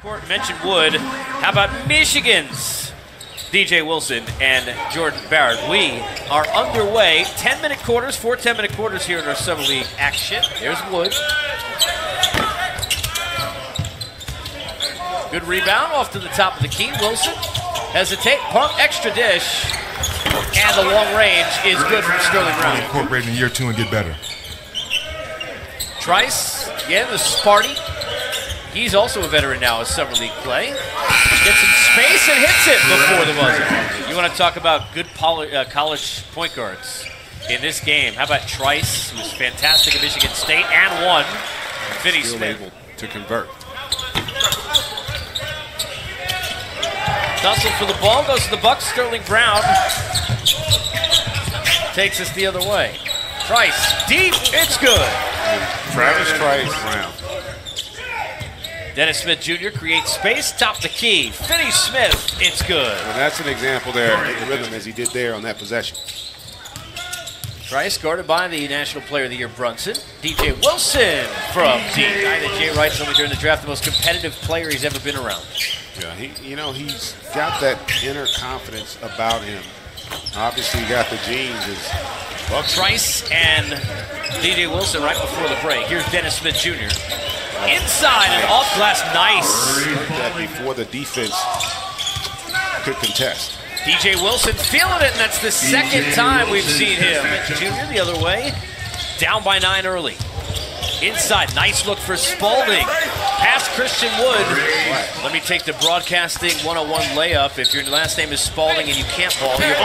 Court mentioned Wood. How about Michigan's DJ Wilson and Jordan Barrett? We are underway. 10-minute quarters, 4 10-minute quarters here in our Summer League action. Here's Wood. Good rebound off to the top of the key. Wilson hesitate, pump, extra dish. And the long range is good from Sterling Brown. Incorporate in year 2 and get better. Trice, again, the Sparty. He's also a veteran now of Summer League play. Gets some space and hits it before the buzzer. You want to talk about good college point guards in this game. How about Trice, who's fantastic at Michigan State and won. Finney Smith able to convert. Tussle for the ball, goes to the Bucks. Sterling Brown takes us the other way. Trice, deep, it's good. Travis Trice Brown. Dennis Smith Jr. creates space, top the key. Finney Smith, it's good. And that's an example there of the rhythm as he did there on that possession. Trice guarded by the National Player of the Year Brunson. DJ Wilson from the guy that Jay Wright told me during the draft, the most competitive player he's ever been around. Yeah, he's got that inner confidence about him. Obviously, he got the genes. Trice and DJ Wilson right before the break. Here's Dennis Smith Jr. Inside and off glass, nice. That before the defense could contest. DJ Wilson feeling it, and that's the second time we've seen him. Jr. the other way, down by 9 early. Inside, nice look for Spalding. Past Christian Wood. Let me take the broadcasting 101 layup. If your last name is Spalding and you can't ball, you're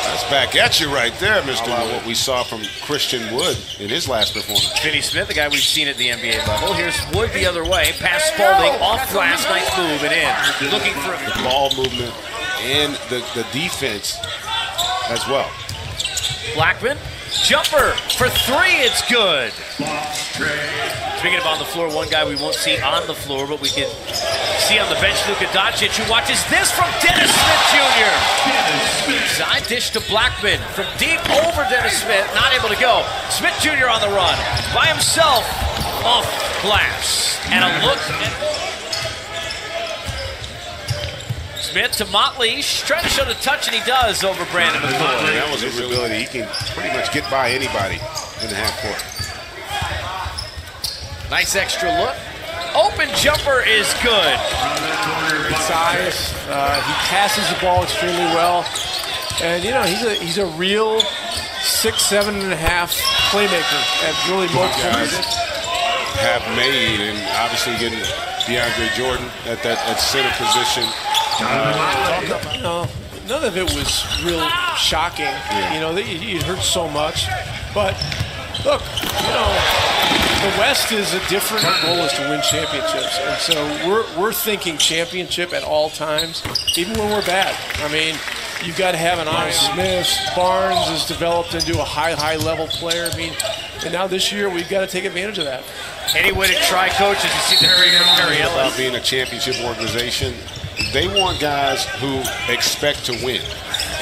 That's back at you right there, Mr. Wood. What we saw from Christian Wood in his last performance. Finney Smith, the guy we've seen at the NBA level. Here's Wood the other way. Past Spalding, off glass, nice move and in. Looking for the ball movement and the defense as well. Blackman, jumper for 3, it's good. Speaking of on the floor, one guy we won't see on the floor, but we can see on the bench, Luka Doncic, who watches this from Dennis Smith Jr. Side dish to Blackman from deep over Dennis Smith, not able to go. Smith Jr. on the run, by himself, off glass. And a look at Smith to Motley, trying to show the touch, and he does over Brandon McCoy. That was his ability. He can pretty much get by anybody in the half court. Nice extra look. Open jumper is good. Good size. He passes the ball extremely well. And, he's a real 6'7.5" playmaker at really multiple positions. Have made, and obviously getting DeAndre Jordan at center position. None of it was real shocking. Yeah. It hurt so much. But look, the West is a different goal is to win championships, and so we're thinking championship at all times, even when we're bad. I mean, you've got to have an honest Smith. Barnes is developed into a high level player. I mean, and now this year we've got to take advantage of that. Any way to try, coaches? You see the Harry Ellis. About being a championship organization, they want guys who expect to win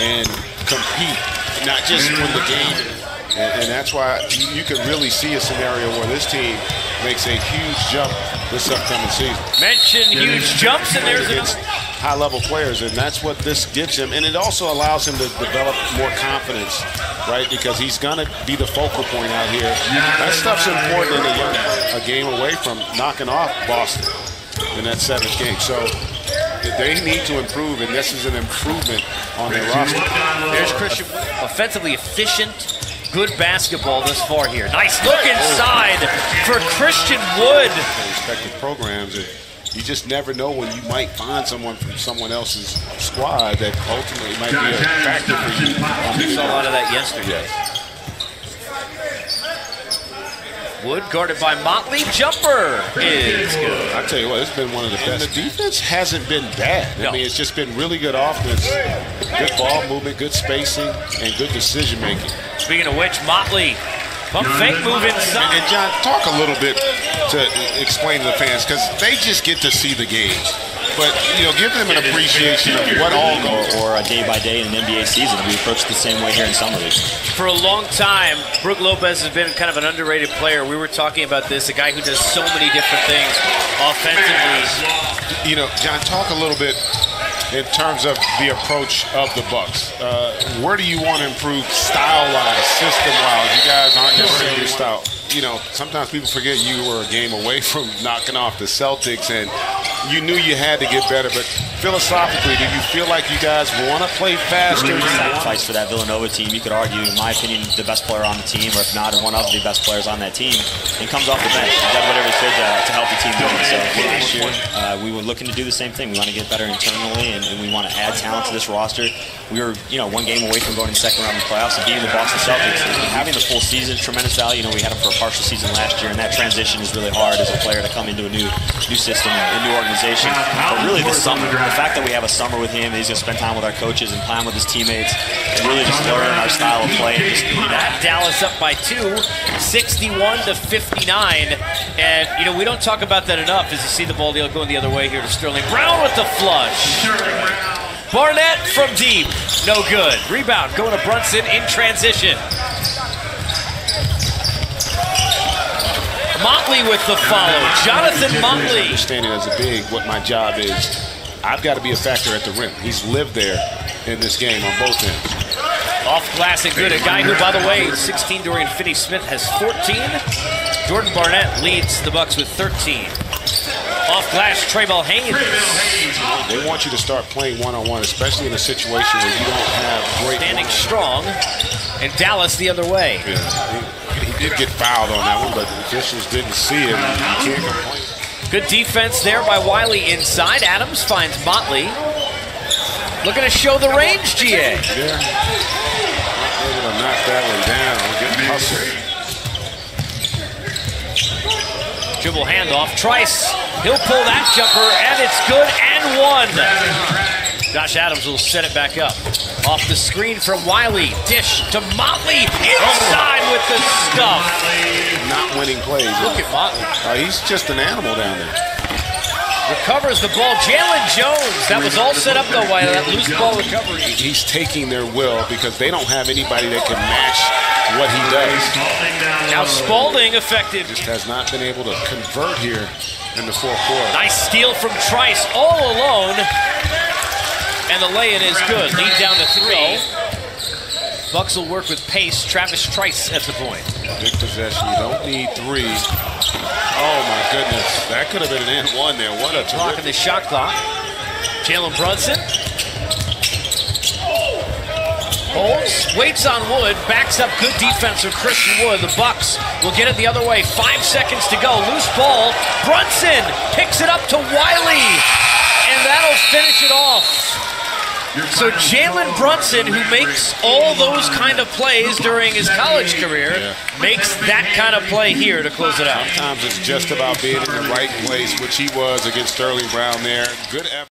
and compete, not just win the game. And that's why you can really see a scenario where this team makes a huge jump this upcoming season. Mention huge jumps, and there's against high-level players, and that's what this gives him. And it also allows him to develop more confidence, right? Because he's going to be the focal point out here. That stuff's important in a game away from knocking off Boston in that 7th game. So they need to improve, and this is an improvement on their roster. There's Christian, offensively efficient. Good basketball thus far here. Nice look inside for Christian Wood. Respective programs, you just never know when you might find someone from someone else's squad that ultimately might be a factor for you. We saw a lot of that yesterday. Wood guarded by Motley. Jumper is good. I tell you what, it's been one of the best. And the defense hasn't been bad. I mean, it's just been really good offense, good ball movement, good spacing, and good decision making. Speaking of which, Motley, pump fake move inside. And John, talk a little bit to explain to the fans, because they just get to see the game. but give them an appreciation of what all goes. Or a day by day in an NBA season. We approach it the same way here in summer league. For a long time, Brook Lopez has been kind of an underrated player. We were talking about this, a guy who does so many different things offensively. John, talk a little bit in terms of the approach of the Bucks. Where do you want to improve style-wise, system-wise? You guys aren't necessarily your style. Sometimes people forget you were a game away from knocking off the Celtics, and you knew you had to get better. But philosophically, do you feel like you guys want to play faster? Sacrifice for that Villanova team. You could argue, in my opinion, the best player on the team, or if not, one of the best players on that team, and comes off the bench. He does whatever he could to help the team win. So last year, we were looking to do the same thing. We want to get better internally, and we want to add talent to this roster. We were, one game away from going to the second round of the playoffs and beating the Boston Celtics. And having the full season, tremendous value. We had him for a partial season last year, and that transition is really hard as a player to come into a new system, a new organization. But really, the summer, the fact that we have a summer with him, he's going to spend time with our coaches and plan with his teammates, and really just learn our style of play and just be that. Dallas up by 2, 61-59, and we don't talk about that enough as you see the ball deal going the other way here to Sterling Brown with the flush. Barnett from deep, no good. Rebound going to Brunson in transition. Motley with the follow. Jonathan Motley. Understanding as a big what my job is, I've got to be a factor at the rim. He's lived there in this game on both ends. Off glass and good. A guy who, by the way, 16, Dorian Finney-Smith has 14. Jordan Barnett leads the Bucks with 13. Off glass, Traybell Haynes. They want you to start playing one-on-one, especially in a situation where you don't have great standing strong. And Dallas the other way. Yeah, he did get fouled on that one, but the officials didn't see it. You can't complain. Good defense there by Wiley inside. Adams finds Motley. Looking to show the range, GA. Yeah. Able to knock that one down. Good hustle. Dribble handoff. Trice. He'll pull that jumper, and it's good and one. Josh Adams will set it back up. Off the screen from Wiley. Dish to Motley. Inside with the stuff. Not winning plays. Look at Motley. He's just an animal down there. Recovers the ball. Jalen Jones. That was all set up, though, by that loose ball recovery. He's taking their will because they don't have anybody that can match what he does. Now Spalding effective. Just has not been able to convert here in the fourth quarter. Nice steal from Trice all alone. And the lay-in is good. Lead down to 3. Bucks will work with pace. Travis Trice at the point. Big possession. You don't need 3. Oh, my goodness. That could have been an and one there. What a blocking the shot clock. Jalen Brunson. Holds. Waits on Wood. Backs up good defense from Christian Wood. The Bucks will get it the other way. 5 seconds to go. Loose ball. Brunson picks it up to Wiley. And that'll finish it off. So Jalen Brunson, who makes all those kind of plays during his college career, makes that kind of play here to close it out. Sometimes it's just about being in the right place, which he was against Sterling Brown there. Good effort.